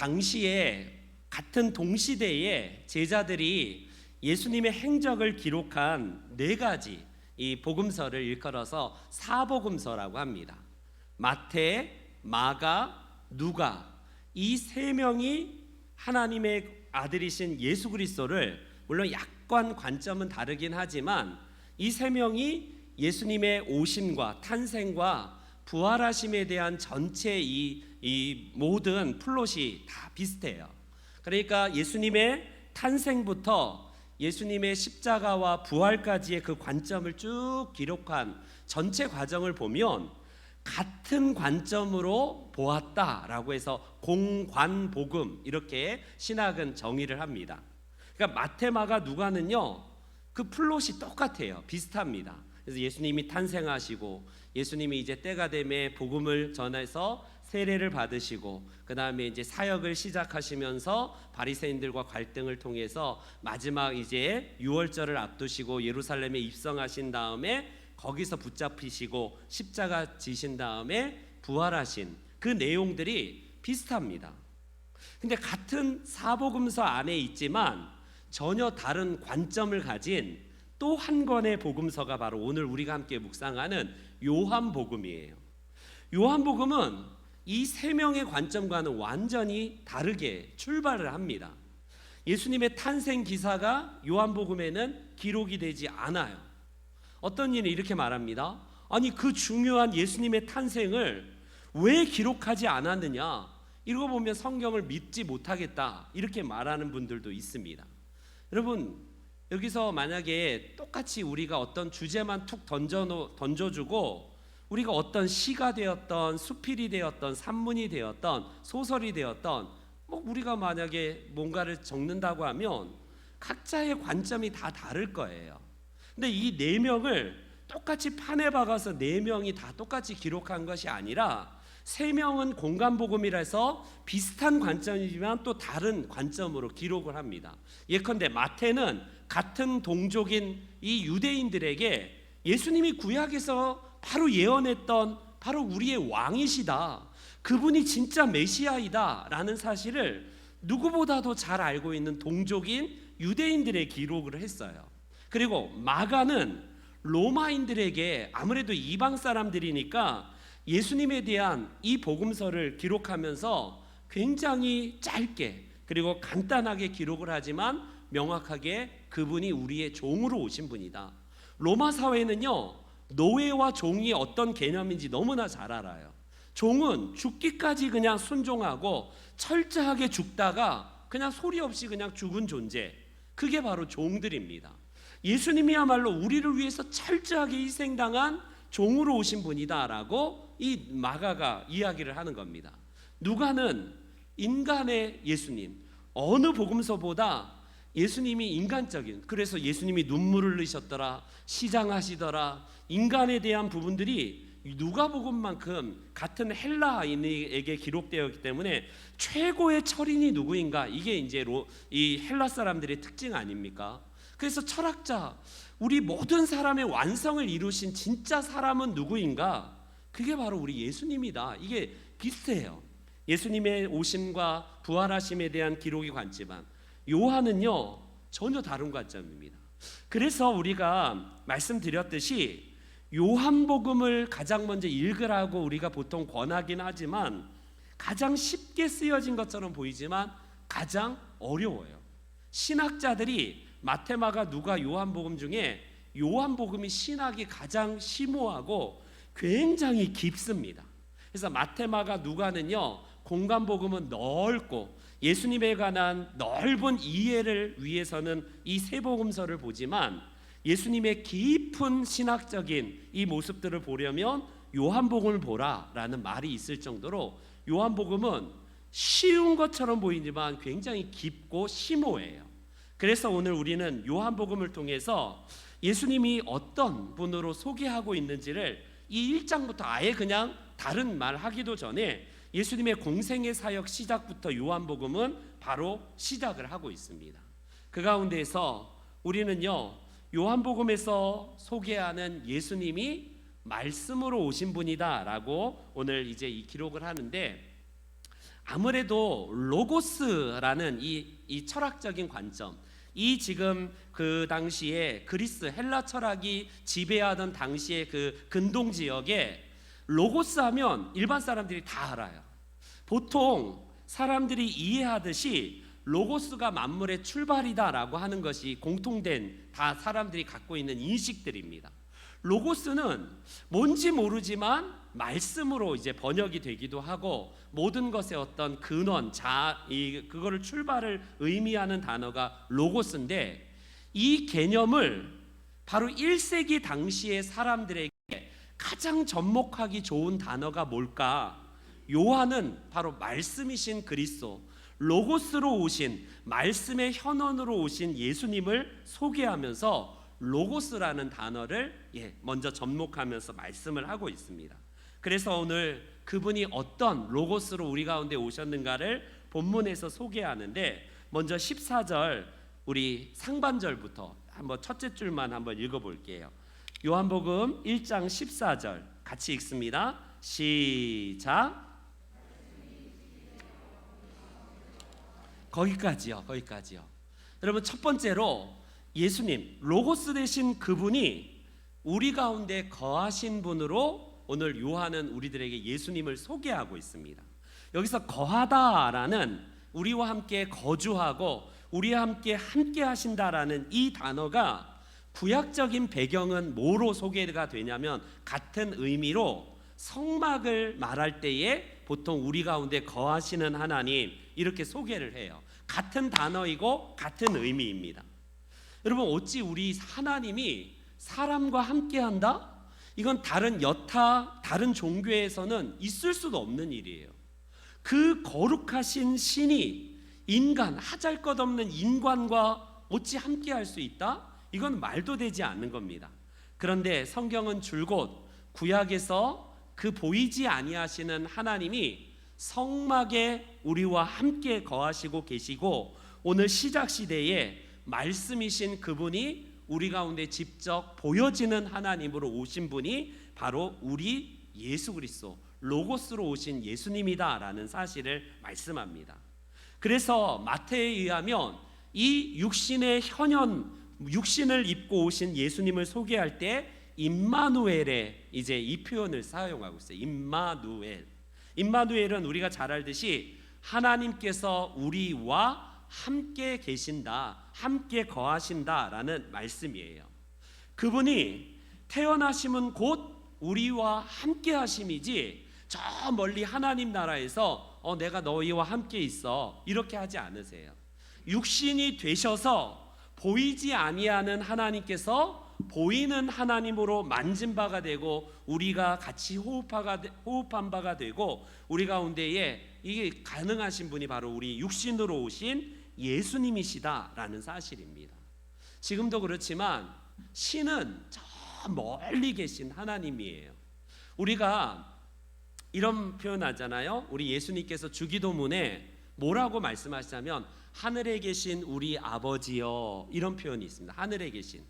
당시에 같은 동시대에 제자들이 예수님의 행적을 기록한 네 가지 이 복음서를 일컬어서 사복음서라고 합니다. 마태, 마가, 누가, 이 세 명이 하나님의 아들이신 예수 그리스도를, 물론 약간 관점은 다르긴 하지만 이 세 명이 예수님의 오심과 탄생과 부활하심에 대한 전체 이 모든 플롯이 다 비슷해요. 그러니까 예수님의 탄생부터 예수님의 십자가와 부활까지의 그 관점을 쭉 기록한 전체 과정을 보면 같은 관점으로 보았다라고 해서 공관복음, 이렇게 신학은 정의를 합니다. 그러니까 마태, 마가, 누가는요, 그 플롯이 똑같아요. 비슷합니다. 그래서 예수님이 탄생하시고 예수님이 이제 때가 되매 복음을 전해서 세례를 받으시고 그 다음에 이제 사역을 시작하시면서 바리새인들과 갈등을 통해서 마지막 이제 유월절을 앞두시고 예루살렘에 입성하신 다음에 거기서 붙잡히시고 십자가 지신 다음에 부활하신 그 내용들이 비슷합니다. 근데 같은 사복음서 안에 있지만 전혀 다른 관점을 가진 또 한 권의 복음서가 바로 오늘 우리가 함께 묵상하는 요한복음이에요. 요한복음은 이 세 명의 관점과는 완전히 다르게 출발을 합니다. 예수님의 탄생 기사가 요한복음에는 기록이 되지 않아요. 어떤 이는 이렇게 말합니다. 아니, 그 중요한 예수님의 탄생을 왜 기록하지 않았느냐, 읽어보면 성경을 믿지 못하겠다, 이렇게 말하는 분들도 있습니다. 여러분, 여기서 만약에 똑같이 우리가 어떤 주제만 툭 던져주고 우리가 어떤 시가 되었던 수필이 되었던 산문이 되었던 소설이 되었던 우리가 만약에 뭔가를 적는다고 하면 각자의 관점이 다 다를 거예요. 근데 이 네 명을 똑같이 판에 박아서 네 명이 다 똑같이 기록한 것이 아니라 세 명은 공간복음이라 해서 비슷한 관점이지만 또 다른 관점으로 기록을 합니다. 예컨대 마태는 같은 동족인 이 유대인들에게 예수님이 구약에서 바로 예언했던 바로 우리의 왕이시다, 그분이 진짜 메시아이다 라는 사실을 누구보다도 잘 알고 있는 동족인 유대인들의 기록을 했어요. 그리고 마가는 로마인들에게, 아무래도 이방 사람들이니까 예수님에 대한 이 복음서를 기록하면서 굉장히 짧게 그리고 간단하게 기록을 하지만 명확하게 그분이 우리의 종으로 오신 분이다. 로마 사회는요, 노예와 종이 어떤 개념인지 너무나 잘 알아요. 종은 죽기까지 그냥 순종하고 철저하게 죽다가 그냥 소리 없이 그냥 죽은 존재, 그게 바로 종들입니다. 예수님이야말로 우리를 위해서 철저하게 희생당한 종으로 오신 분이다라고 이 마가가 이야기를 하는 겁니다. 누가는 인간의 예수님, 어느 복음서보다 예수님이 인간적인, 그래서 예수님이 눈물을 흘리셨더라, 시장하시더라, 인간에 대한 부분들이 누가복음만큼 같은 헬라인에게 기록되었기 때문에 최고의 철인이 누구인가, 이게 이제 이 헬라 사람들의 특징 아닙니까? 그래서 철학자, 우리 모든 사람의 완성을 이루신 진짜 사람은 누구인가? 그게 바로 우리 예수님이다. 이게 비슷해요. 예수님의 오심과 부활하심에 대한 기록이 관지만 요한은요, 전혀 다른 관점입니다. 그래서 우리가 말씀드렸듯이 요한복음을 가장 먼저 읽으라고 우리가 보통 권하긴 하지만 가장 쉽게 쓰여진 것처럼 보이지만 가장 어려워요. 신학자들이 마태, 마가, 누가, 요한복음 중에 요한복음이 신학이 가장 심오하고 굉장히 깊습니다. 그래서 마태, 마가, 누가는요, 공간복음은 넓고 예수님에 관한 넓은 이해를 위해서는 이 세 복음서를 보지만 예수님의 깊은 신학적인 이 모습들을 보려면 요한복음을 보라라는 말이 있을 정도로 요한복음은 쉬운 것처럼 보이지만 굉장히 깊고 심오해요. 그래서 오늘 우리는 요한복음을 통해서 예수님이 어떤 분으로 소개하고 있는지를 이 1장부터 아예 그냥 다른 말 하기도 전에 예수님의 공생의 사역 시작부터 요한복음은 바로 시작을 하고 있습니다. 그 가운데에서 우리는요, 요한복음에서 소개하는 예수님이 말씀으로 오신 분이다 라고 오늘 이제 이 기록을 하는데, 아무래도 로고스라는 이 철학적인 관점, 이 지금 그 당시에 그리스 헬라 철학이 지배하던 당시의 그 근동 지역에 로고스 하면 일반 사람들이 다 알아요. 보통 사람들이 이해하듯이 로고스가 만물의 출발이다라고 하는 것이 공통된 다 사람들이 갖고 있는 인식들입니다. 로고스는 뭔지 모르지만 말씀으로 이제 번역이 되기도 하고 모든 것의 어떤 근원, 그거를 출발을 의미하는 단어가 로고스인데, 이 개념을 바로 1세기 당시의 사람들에게 가장 접목하기 좋은 단어가 뭘까? 요한은 바로 말씀이신 그리스도, 로고스로 오신, 말씀의 현원으로 오신 예수님을 소개하면서 로고스라는 단어를 먼저 접목하면서 말씀을 하고 있습니다. 그래서 오늘 그분이 어떤 로고스로 우리 가운데 오셨는가를 본문에서 소개하는데, 먼저 14절 우리 상반절부터 한번 첫째 줄만 한번 읽어볼게요. 요한복음 1장 14절 같이 읽습니다. 시작. 거기까지요. 여러분, 첫 번째로 예수님, 로고스 되신 그분이 우리 가운데 거하신 분으로 오늘 요한은 우리들에게 예수님을 소개하고 있습니다. 여기서 거하다라는, 우리와 함께 거주하고 우리와 함께 하신다라는 이 단어가 구약적인 배경은 뭐로 소개가 되냐면, 같은 의미로 성막을 말할 때에 보통 우리 가운데 거하시는 하나님, 이렇게 소개를 해요. 같은 단어이고 같은 의미입니다. 여러분, 어찌 우리 하나님이 사람과 함께한다? 이건 다른 종교에서는 있을 수도 없는 일이에요. 그 거룩하신 신이 인간, 하잘것없는 인간과 어찌 함께할 수 있다? 이건 말도 되지 않는 겁니다. 그런데 성경은 줄곧 구약에서 그 보이지 아니하시는 하나님이 성막에 우리와 함께 거하시고 계시고, 오늘 시작 시대에 말씀이신 그분이 우리 가운데 직접 보여지는 하나님으로 오신 분이 바로 우리 예수 그리스도, 로고스로 오신 예수님이다라는 사실을 말씀합니다. 그래서 마태에 의하면 이 육신의 육신을 입고 오신 예수님을 소개할 때 임마누엘의 이제 이 표현을 사용하고 있어요. 임마누엘은 우리가 잘 알듯이 하나님께서 우리와 함께 계신다, 함께 거하신다라는 말씀이에요. 그분이 태어나심은 곧 우리와 함께 하심이지, 저 멀리 하나님 나라에서 내가 너희와 함께 있어 이렇게 하지 않으세요. 육신이 되셔서 보이지 아니하는 하나님께서 보이는 하나님으로 만진 바가 되고, 우리가 같이 호흡한 바가 되고, 우리 가운데에 이게 가능하신 분이 바로 우리 육신으로 오신 예수님이시다라는 사실입니다. 지금도 그렇지만 신은 저 멀리 계신 하나님이에요. 우리가 이런 표현하잖아요. 우리 예수님께서 주기도문에 뭐라고 말씀하시냐면 하늘에 계신 우리 아버지여, 이런 표현이 있습니다. 하늘에 계신.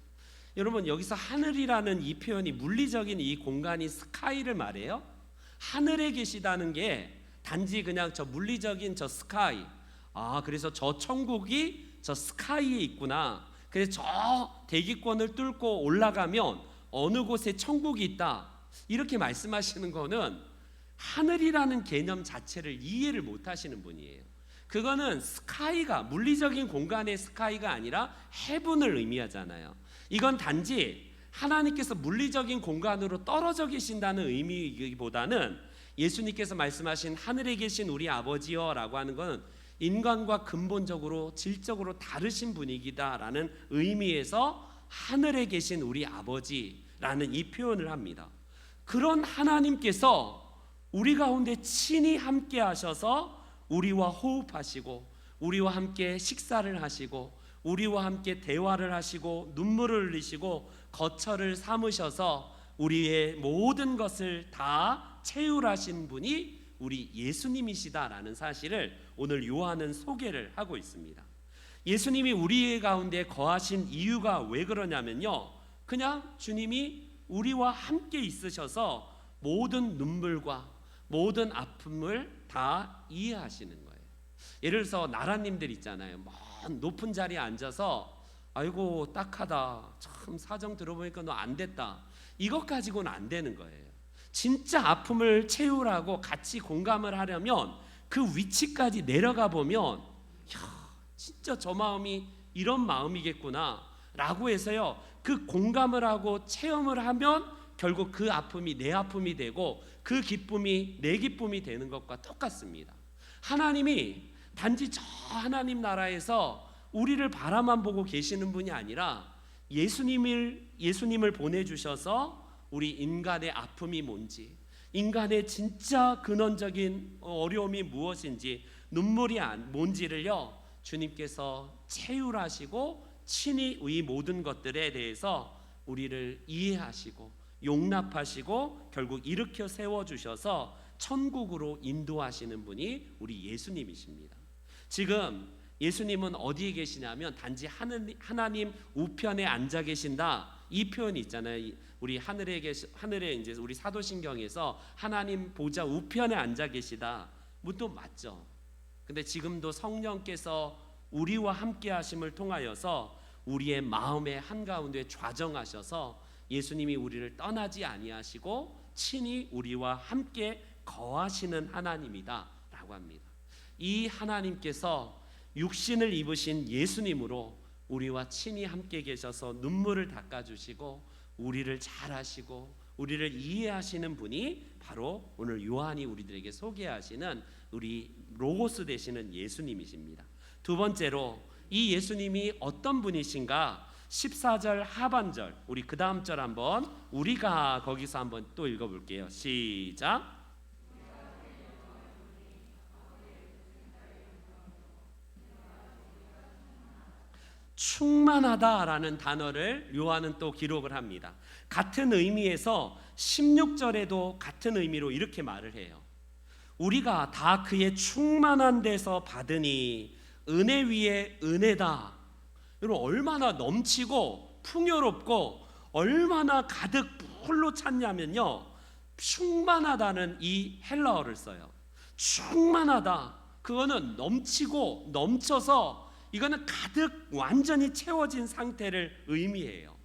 여러분, 여기서 하늘이라는 이 표현이 물리적인 이 공간이 스카이를 말해요. 하늘에 계시다는 게 단지 그냥 저 물리적인 저 스카이, 그래서 저 천국이 저 스카이에 있구나, 그래서 저 대기권을 뚫고 올라가면 어느 곳에 천국이 있다, 이렇게 말씀하시는 거는 하늘이라는 개념 자체를 이해를 못 하시는 분이에요. 그거는 스카이가, 물리적인 공간의 스카이가 아니라 헤븐을 의미하잖아요. 이건 단지 하나님께서 물리적인 공간으로 떨어져 계신다는 의미보다는 예수님께서 말씀하신 하늘에 계신 우리 아버지여 라고 하는 건 인간과 근본적으로 질적으로 다르신 분이기다라는 의미에서 하늘에 계신 우리 아버지라는 이 표현을 합니다. 그런 하나님께서 우리 가운데 친히 함께 하셔서 우리와 호흡하시고, 우리와 함께 식사를 하시고, 우리와 함께 대화를 하시고, 눈물을 흘리시고, 거처를 삼으셔서 우리의 모든 것을 다 채울하신 분이 우리 예수님이시다라는 사실을 오늘 요한은 소개를 하고 있습니다. 예수님이 우리 가운데 거하신 이유가 왜 그러냐면요, 그냥 주님이 우리와 함께 있으셔서 모든 눈물과 모든 아픔, 아픔을 다 이해하시는 거예요. 예를 들어서 나라님들 있잖아요. 먼 높은 자리에 앉아서 아이고 딱하다, 참 사정 들어보니까 너 안 됐다, 이것 가지고는 안 되는 거예요. 진짜 아픔을 채우라고 같이 공감을 하려면 그 위치까지 내려가 보면 진짜 저 마음이 이런 마음이겠구나 라고 해서요, 그 공감을 하고 체험을 하면 결국 그 아픔이 내 아픔이 되고 그 기쁨이 내 기쁨이 되는 것과 똑같습니다. 하나님이 단지 저 하나님 나라에서 우리를 바라만 보고 계시는 분이 아니라 예수님을 보내주셔서 우리 인간의 아픔이 뭔지, 인간의 진짜 근원적인 어려움이 무엇인지, 눈물이 뭔지를요 주님께서 체휼하시고 친히 이 모든 것들에 대해서 우리를 이해하시고 용납하시고 결국 일으켜 세워주셔서 천국으로 인도하시는 분이 우리 예수님이십니다. 지금 예수님은 어디에 계시냐면 단지 하나님 우편에 앉아 계신다, 이 표현이 있잖아요. 우리 하늘에 이제 우리 사도신경에서 하나님 보좌 우편에 앉아 계시다, 또 맞죠. 근데 지금도 성령께서 우리와 함께 하심을 통하여서 우리의 마음의 한가운데 좌정하셔서 예수님이 우리를 떠나지 아니하시고 친히 우리와 함께 거하시는 하나님이다 라고 합니다. 이 하나님께서 육신을 입으신 예수님으로 우리와 친히 함께 계셔서 눈물을 닦아주시고 우리를 잘 하시고 우리를 이해하시는 분이 바로 오늘 요한이 우리들에게 소개하시는 우리 로고스 되시는 예수님이십니다. 두 번째로 이 예수님이 어떤 분이신가, 14절 하반절, 우리 그 다음 절 한번 우리가 거기서 한번 또 읽어볼게요. 시작. 충만하다라는 단어를 요한은 또 기록을 합니다. 같은 의미에서 16절에도 같은 의미로 이렇게 말을 해요. 우리가 다 그의 충만한 데서 받으니 은혜 위에 은혜다. 여러분, 얼마나 넘치고 풍요롭고 얼마나 가득 풀로 찼냐면요, 충만하다는 이 헬라어를 써요. 충만하다, 그거는 넘치고 넘쳐서 이거는 가득 완전히 채워진 상태를 의미해요.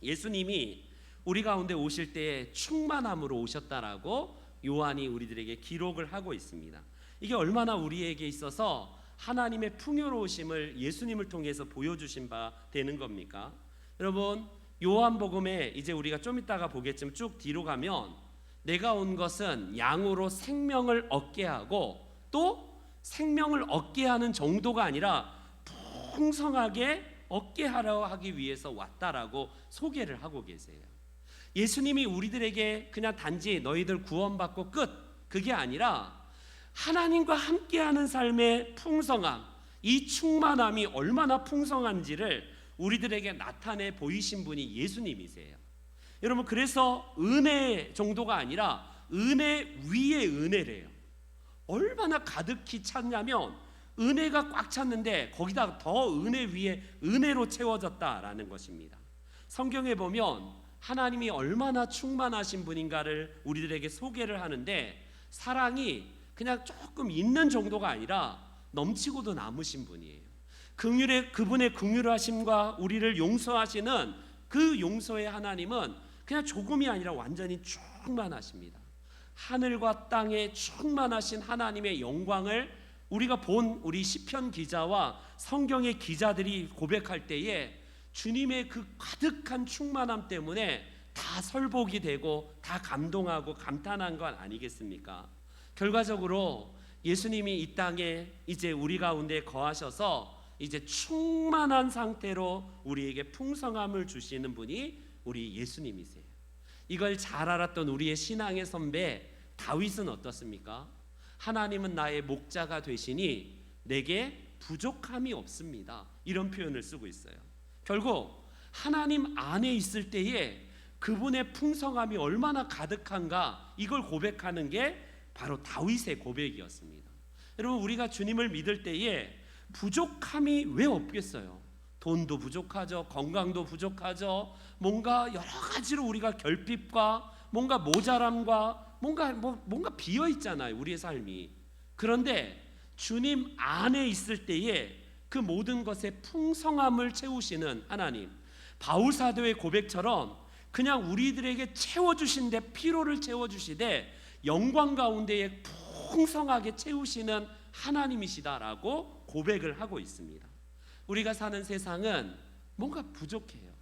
예수님이 우리 가운데 오실 때에 충만함으로 오셨다라고 요한이 우리들에게 기록을 하고 있습니다. 이게 얼마나 우리에게 있어서 하나님의 풍요로우심을 예수님을 통해서 보여주신 바 되는 겁니까? 여러분, 요한복음에 이제 우리가 좀 이따가 보겠지만 쭉 뒤로 가면 내가 온 것은 양으로 생명을 얻게 하고 또 생명을 얻게 하는 정도가 아니라 풍성하게 얻게 하려 하기 위해서 왔다라고 소개를 하고 계세요. 예수님이 우리들에게 그냥 단지 너희들 구원받고 끝, 그게 아니라 하나님과 함께하는 삶의 풍성함, 이 충만함이 얼마나 풍성한지를 우리들에게 나타내 보이신 분이 예수님이세요. 여러분, 그래서 은혜 정도가 아니라 은혜 위에 은혜래요. 얼마나 가득히 찼냐면 은혜가 꽉 찼는데 거기다 더 은혜 위에 은혜로 채워졌다라는 것입니다. 성경에 보면 하나님이 얼마나 충만하신 분인가를 우리들에게 소개를 하는데 사랑이 그냥 조금 있는 정도가 아니라 넘치고도 남으신 분이에요. 그분의 긍휼하심과 우리를 용서하시는 그 용서의 하나님은 그냥 조금이 아니라 완전히 충만하십니다. 하늘과 땅에 충만하신 하나님의 영광을 우리가 본 우리 시편 기자와 성경의 기자들이 고백할 때에 주님의 그 가득한 충만함 때문에 다 설복이 되고 다 감동하고 감탄한 건 아니겠습니까? 결과적으로 예수님이 이 땅에 이제 우리 가운데 거하셔서 이제 충만한 상태로 우리에게 풍성함을 주시는 분이 우리 예수님이세요. 이걸 잘 알았던 우리의 신앙의 선배 다윗은 어떻습니까? 하나님은 나의 목자가 되시니 내게 부족함이 없습니다, 이런 표현을 쓰고 있어요. 결국 하나님 안에 있을 때에 그분의 풍성함이 얼마나 가득한가, 이걸 고백하는 게 바로 다윗의 고백이었습니다. 여러분, 우리가 주님을 믿을 때에 부족함이 왜 없겠어요? 돈도 부족하죠, 건강도 부족하죠, 뭔가 여러 가지로 우리가 결핍과 뭔가 모자람과 뭔가 비어 있잖아요, 우리의 삶이. 그런데 주님 안에 있을 때에 그 모든 것의 풍성함을 채우시는 하나님, 바울 사도의 고백처럼 그냥 우리들에게 채워주신데, 피로를 채워주시되 영광 가운데에 풍성하게 채우시는 하나님이시다라고 고백을 하고 있습니다. 우리가 사는 세상은 뭔가 부족해요.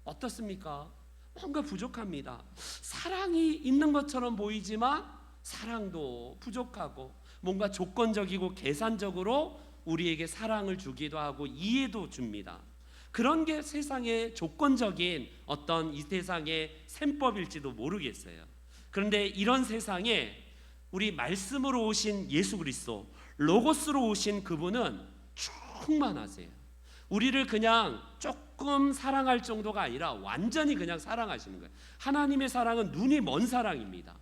어떻습니까? 뭔가 부족합니다. 사랑이 있는 것처럼 보이지만 사랑도 부족하고, 뭔가 조건적이고 계산적으로 우리에게 사랑을 주기도 하고 이해도 줍니다. 그런 게 세상의 조건적인 어떤 이 세상의 셈법일지도 모르겠어요. 그런데 이런 세상에 우리 말씀으로 오신 예수 그리스도, 로고스로 오신 그분은 충만하세요. 우리를 그냥 조금 사랑할 정도가 아니라 완전히 그냥 사랑하시는 거예요. 하나님의 사랑은 눈이 먼 사랑입니다.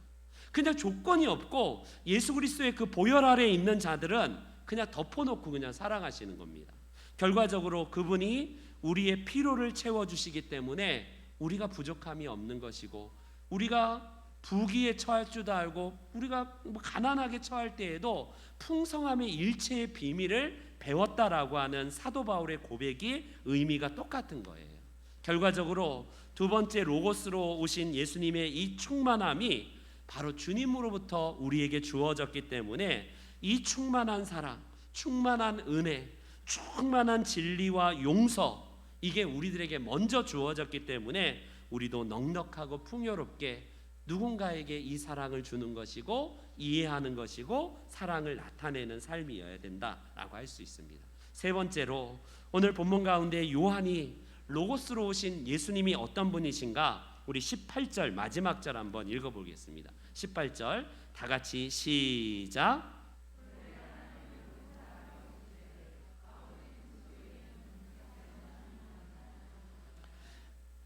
그냥 조건이 없고 예수 그리스도의 그 보혈 아래에 있는 자들은 그냥 덮어놓고 그냥 사랑하시는 겁니다. 결과적으로 그분이 우리의 피로를 채워주시기 때문에 우리가 부족함이 없는 것이고, 우리가 부귀에 처할 줄도 알고 우리가 가난하게 처할 때에도 풍성함의 일체의 비밀을 배웠다라고 하는 사도 바울의 고백이 의미가 똑같은 거예요. 결과적으로 두 번째 로고스로 오신 예수님의 이 충만함이 바로 주님으로부터 우리에게 주어졌기 때문에 이 충만한 사랑, 충만한 은혜, 충만한 진리와 용서, 이게 우리들에게 먼저 주어졌기 때문에 우리도 넉넉하고 풍요롭게 누군가에게 이 사랑을 주는 것이고 이해하는 것이고 사랑을 나타내는 삶이어야 된다라고 할 수 있습니다. 세 번째로 오늘 본문 가운데 요한이 로고스로 오신 예수님이 어떤 분이신가, 우리 18절 마지막 절 한번 읽어보겠습니다. 18절 다 같이 시작.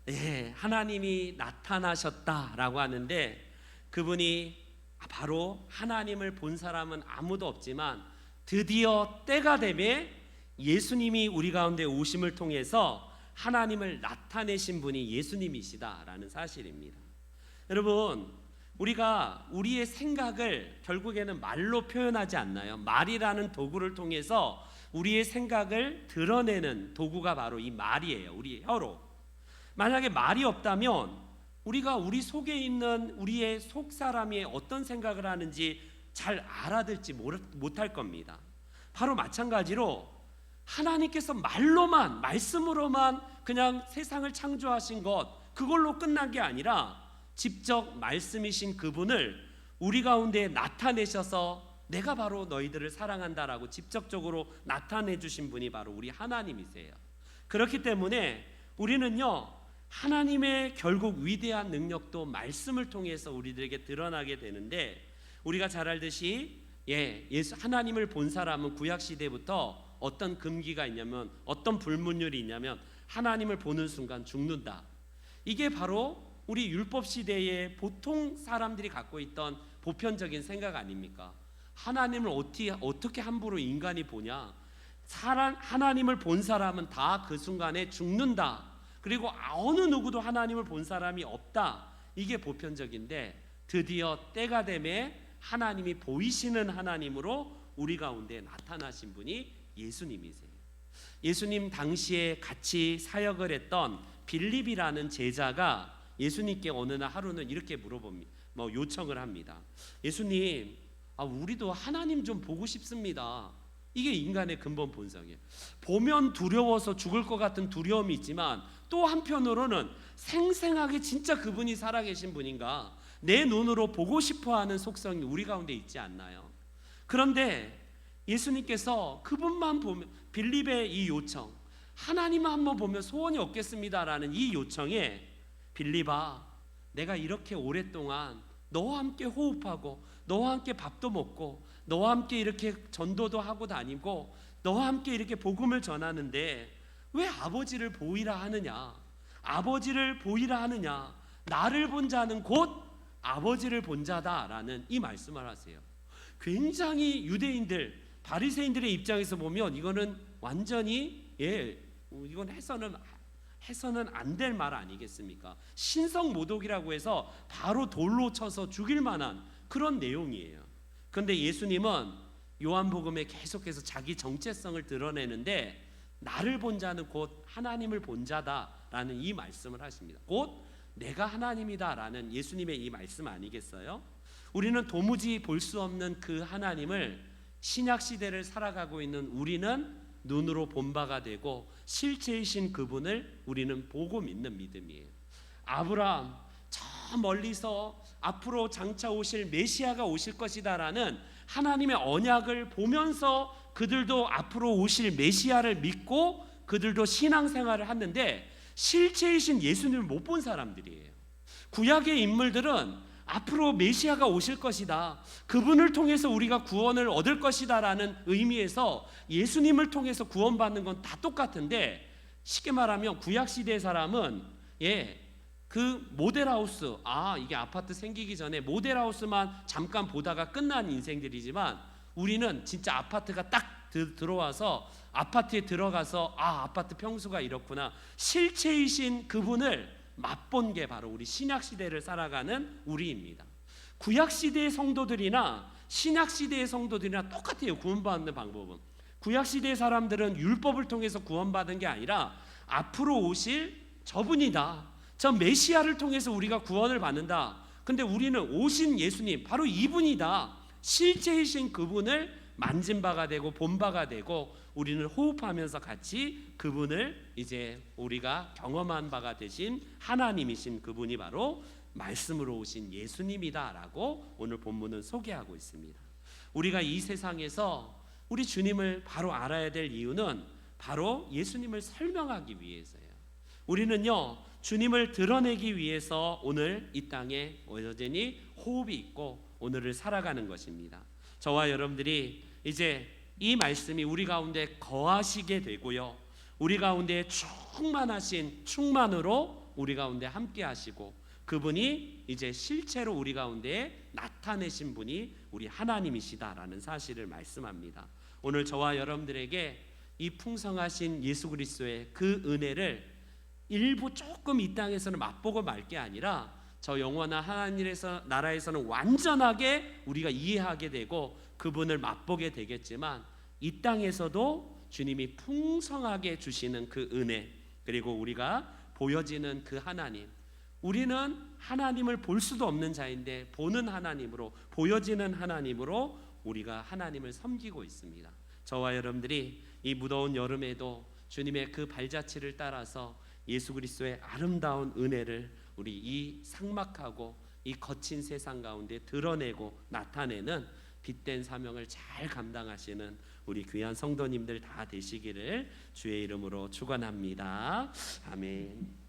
예, 하나님이 나타나셨다라고 하는데, 그분이 바로 하나님을 본 사람은 아무도 없지만 드디어 때가 되매 예수님이 우리 가운데 오심을 통해서 하나님을 나타내신 분이 예수님이시다라는 사실입니다. 여러분, 우리가 우리의 생각을 결국에는 말로 표현하지 않나요? 말이라는 도구를 통해서 우리의 생각을 드러내는 도구가 바로 이 말이에요. 우리의 혀로. 만약에 말이 없다면 우리가 우리 속에 있는 우리의 속 사람이 어떤 생각을 하는지 잘 알아듣지 못할 겁니다. 바로 마찬가지로 하나님께서 말로만, 말씀으로만 그냥 세상을 창조하신 것, 그걸로 끝난 게 아니라 직접 말씀이신 그분을 우리 가운데 나타내셔서 내가 바로 너희들을 사랑한다라고 직접적으로 나타내 주신 분이 바로 우리 하나님이세요. 그렇기 때문에 우리는요, 하나님의 결국 위대한 능력도 말씀을 통해서 우리들에게 드러나게 되는데, 우리가 잘 알듯이 예수 하나님을 본 사람은 구약 시대부터 어떤 금기가 있냐면, 어떤 불문율이 있냐면 하나님을 보는 순간 죽는다. 이게 바로 우리 율법 시대에 보통 사람들이 갖고 있던 보편적인 생각 아닙니까? 하나님을 어떻게 함부로 인간이 보냐? 하나님을 본 사람은 다 그 순간에 죽는다. 그리고 어느 누구도 하나님을 본 사람이 없다. 이게 보편적인데, 드디어 때가 되매 하나님이 보이시는 하나님으로 우리 가운데 나타나신 분이 예수님이세요. 예수님 당시에 같이 사역을 했던 빌립이라는 제자가 예수님께 어느 날 하루는 이렇게 물어봅니다. 요청을 합니다. 예수님, 우리도 하나님 좀 보고 싶습니다. 이게 인간의 근본 본성이에요. 보면 두려워서 죽을 것 같은 두려움이 있지만 또 한편으로는 생생하게 진짜 그분이 살아계신 분인가 내 눈으로 보고 싶어하는 속성이 우리 가운데 있지 않나요? 그런데 예수님께서 그분만 보면, 빌립의 이 요청, 하나님만 한번 보면 소원이 없겠습니다라는 이 요청에, 빌립아, 내가 이렇게 오랫동안 너와 함께 호흡하고 너와 함께 밥도 먹고 너와 함께 이렇게 전도도 하고 다니고 너와 함께 이렇게 복음을 전하는데 왜 아버지를 보이라 하느냐? 아버지를 보이라 하느냐? 나를 본 자는 곧 아버지를 본 자다라는 이 말씀을 하세요. 굉장히 유대인들, 바리새인들의 입장에서 보면 이거는 완전히 이건 해서는 안 될 말 아니겠습니까? 신성모독이라고 해서 바로 돌로 쳐서 죽일 만한 그런 내용이에요. 그런데 예수님은 요한복음에 계속해서 자기 정체성을 드러내는데 나를 본 자는 곧 하나님을 본 자다라는 이 말씀을 하십니다. 곧 내가 하나님이다라는 예수님의 이 말씀 아니겠어요? 우리는 도무지 볼 수 없는 그 하나님을 신약 시대를 살아가고 있는 우리는 눈으로 본 바가 되고 실체이신 그분을 우리는 보고 믿는 믿음이에요. 아브라함 저 멀리서 앞으로 장차 오실 메시아가 오실 것이다라는 하나님의 언약을 보면서 그들도 앞으로 오실 메시아를 믿고 그들도 신앙생활을 하는데 실체이신 예수님을 못 본 사람들이에요. 구약의 인물들은 앞으로 메시아가 오실 것이다, 그분을 통해서 우리가 구원을 얻을 것이다 라는 의미에서 예수님을 통해서 구원받는 건 다 똑같은데, 쉽게 말하면 구약시대 사람은 그 모델하우스, 이게 아파트 생기기 전에 모델하우스만 잠깐 보다가 끝난 인생들이지만, 우리는 진짜 아파트가 딱 들어와서 아파트에 들어가서 아파트 평수가 이렇구나, 실체이신 그분을 맛본 게 바로 우리 신약시대를 살아가는 우리입니다. 구약시대의 성도들이나 신약시대의 성도들이나 똑같아요. 구원받는 방법은. 구약시대의 사람들은 율법을 통해서 구원받은 게 아니라 앞으로 오실 저분이다, 저 메시아를 통해서 우리가 구원을 받는다. 근데 우리는 오신 예수님, 바로 이분이다, 실제이신 그분을 만진 바가 되고 본 바가 되고 우리는 호흡하면서 같이 그분을 이제 우리가 경험한 바가 되신 하나님이신 그분이 바로 말씀으로 오신 예수님이다라고 오늘 본문은 소개하고 있습니다. 우리가 이 세상에서 우리 주님을 바로 알아야 될 이유는 바로 예수님을 설명하기 위해서예요. 우리는요, 주님을 드러내기 위해서 오늘 이 땅에 여전히 호흡이 있고 오늘을 살아가는 것입니다. 저와 여러분들이 이제 이 말씀이 우리 가운데 거하시게 되고요, 우리 가운데 충만하신 충만으로 우리 가운데 함께 하시고 그분이 이제 실체로 우리 가운데 나타내신 분이 우리 하나님이시다라는 사실을 말씀합니다. 오늘 저와 여러분들에게 이 풍성하신 예수 그리스도의 그 은혜를 일부 조금 이 땅에서는 맛보고 말 게 아니라 저 영원한 하나님의 나라에서는 완전하게 우리가 이해하게 되고 그분을 맛보게 되겠지만, 이 땅에서도 주님이 풍성하게 주시는 그 은혜, 그리고 우리가 보여지는 그 하나님, 우리는 하나님을 볼 수도 없는 자인데 보는 하나님으로, 보여지는 하나님으로 우리가 하나님을 섬기고 있습니다. 저와 여러분들이 이 무더운 여름에도 주님의 그 발자취를 따라서 예수 그리스도의 아름다운 은혜를 우리 이 삭막하고 이 거친 세상 가운데 드러내고 나타내는 빛된 사명을 잘 감당하시는 우리 귀한 성도님들 다 되시기를 주의 이름으로 축원합니다. 아멘.